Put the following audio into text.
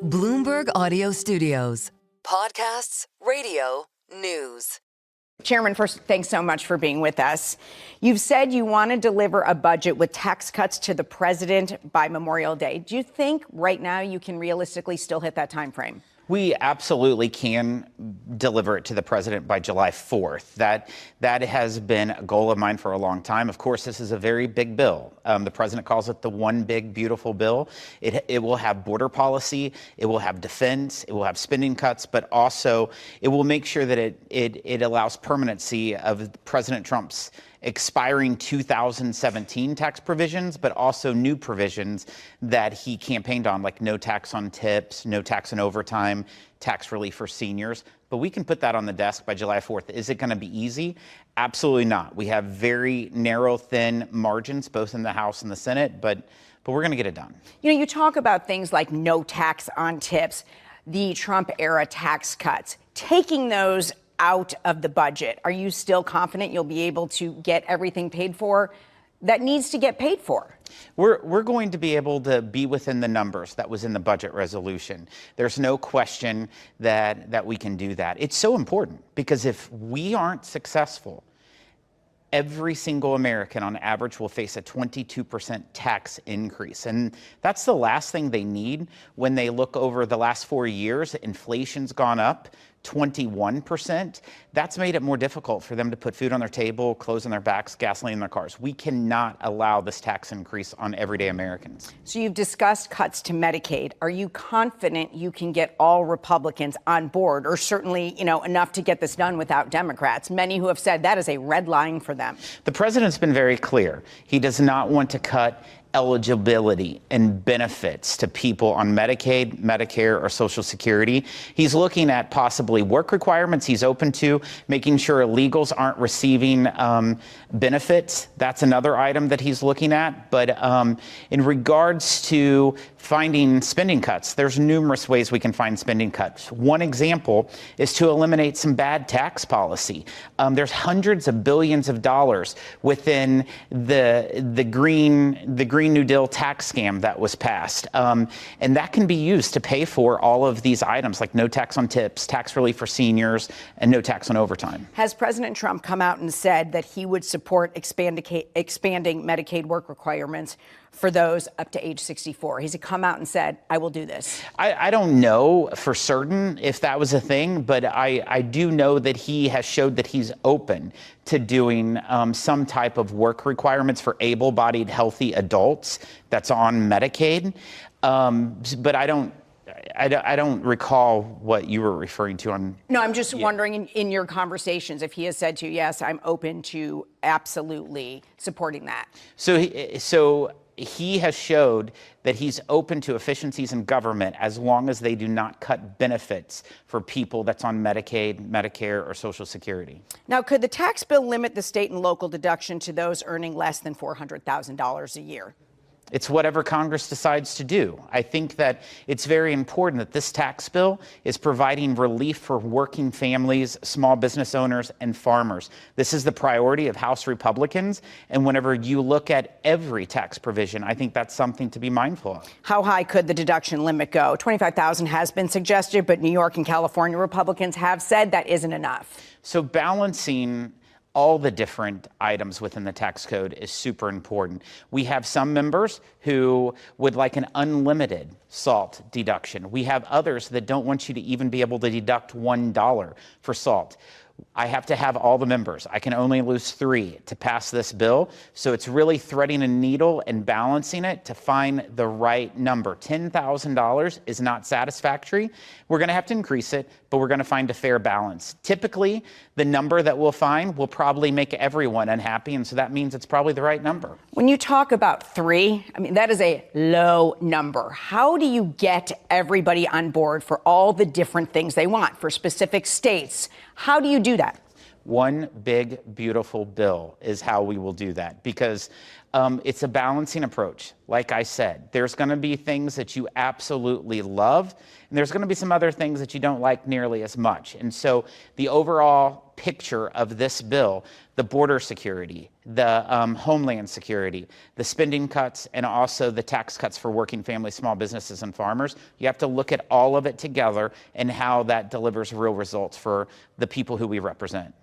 Bloomberg Audio Studios. Podcasts, radio, news. Chairman, first, thanks so much for being with us. You've said you want to deliver a budget with tax cuts to the president by Memorial Day. Do you think right now you can realistically still hit that time frame? We absolutely can deliver it to the president by July 4th. That has been a goal of mine for a long time. Of course, this is a very big bill. The president calls it the one big, beautiful bill. It will have border policy. It will have defense. It will have spending cuts, but also it will make sure that it allows permanency of President Trump's expiring 2017 tax provisions, but also new provisions that he campaigned on, like no tax on tips, no tax on overtime, tax relief for seniors. But we can put that on the desk by July 4th. Is it going to be easy? Absolutely not. We have very narrow, thin margins, both in the House and the Senate, but we're going to get it done. You know, you talk about things like no tax on tips, the Trump-era tax cuts, taking those out of the budget. Are you still confident you'll be able to get everything paid for that needs to get paid for? We're going to be able to be within the numbers that was in the budget resolution. There's no question that we can do that. It's so important because if we aren't successful, every single American on average will face a 22% tax increase. And that's the last thing they need when they look over the last 4 years. Inflation's gone up 21%. That's made it more difficult for them to put food on their table, clothes on their backs, gasoline in their cars. We cannot allow this tax increase on everyday Americans. So you've discussed cuts to Medicaid. Are you confident you can get all Republicans on board, or certainly, enough to get this done without Democrats? Many who have said that is a red line for them. The president's been very clear. He does not want to cut eligibility and benefits to people on Medicaid, Medicare, or Social Security. He's looking at possibly work requirements. He's open to making sure illegals aren't receiving benefits. That's another item that he's looking at. But in regards to finding spending cuts, there's numerous ways we can find spending cuts. One example is to eliminate some bad tax policy. There's hundreds of billions of dollars within the Green New Deal tax scam that was passed. And that can be used to pay for all of these items like no tax on tips, tax relief for seniors, and no tax on overtime. Has President Trump come out and said that he would support expanding Medicaid work requirements for those up to age 64? Has he come out and said, I will do this? I don't know for certain if that was a thing, but I do know that he has showed that he's open to doing some type of work requirements for able-bodied, healthy adults that's on Medicaid. But I don't recall what you were referring to on. No, I'm just wondering in your conversations if he has said to you, yes, I'm open to absolutely supporting that. So he has showed that he's open to efficiencies in government as long as they do not cut benefits for people that's on Medicaid, Medicare, or Social Security. Now, could the tax bill limit the state and local deduction to those earning less than $400,000 a year? It's whatever Congress decides to do. I think that it's very important that this tax bill is providing relief for working families, small business owners, and farmers. This is the priority of House Republicans. And whenever you look at every tax provision, I think that's something to be mindful of. How high could the deduction limit go? $25,000 has been suggested, but New York and California Republicans have said that isn't enough. So balancing all the different items within the tax code is super important. We have some members who would like an unlimited salt deduction. We have others that don't want you to even be able to deduct $1 for salt. I have to have all the members. I can only lose 3 to pass this bill. So it's really threading a needle and balancing it to find the right number. $10,000 is not satisfactory. We're going to have to increase it, but we're going to find a fair balance. Typically, the number that we'll find will probably make everyone unhappy, and so that means it's probably the right number. When you talk about 3, I mean, that is a low number. How do you get everybody on board for all the different things they want for specific states? How do you do that? One big, beautiful bill is how we will do that, because it's a balancing approach. Like I said, there's going to be things that you absolutely love, and there's going to be some other things that you don't like nearly as much. And so the overall picture of this bill, the border security, the homeland security, the spending cuts, and also the tax cuts for working families, small businesses, and farmers. You have to look at all of it together and how that delivers real results for the people who we represent.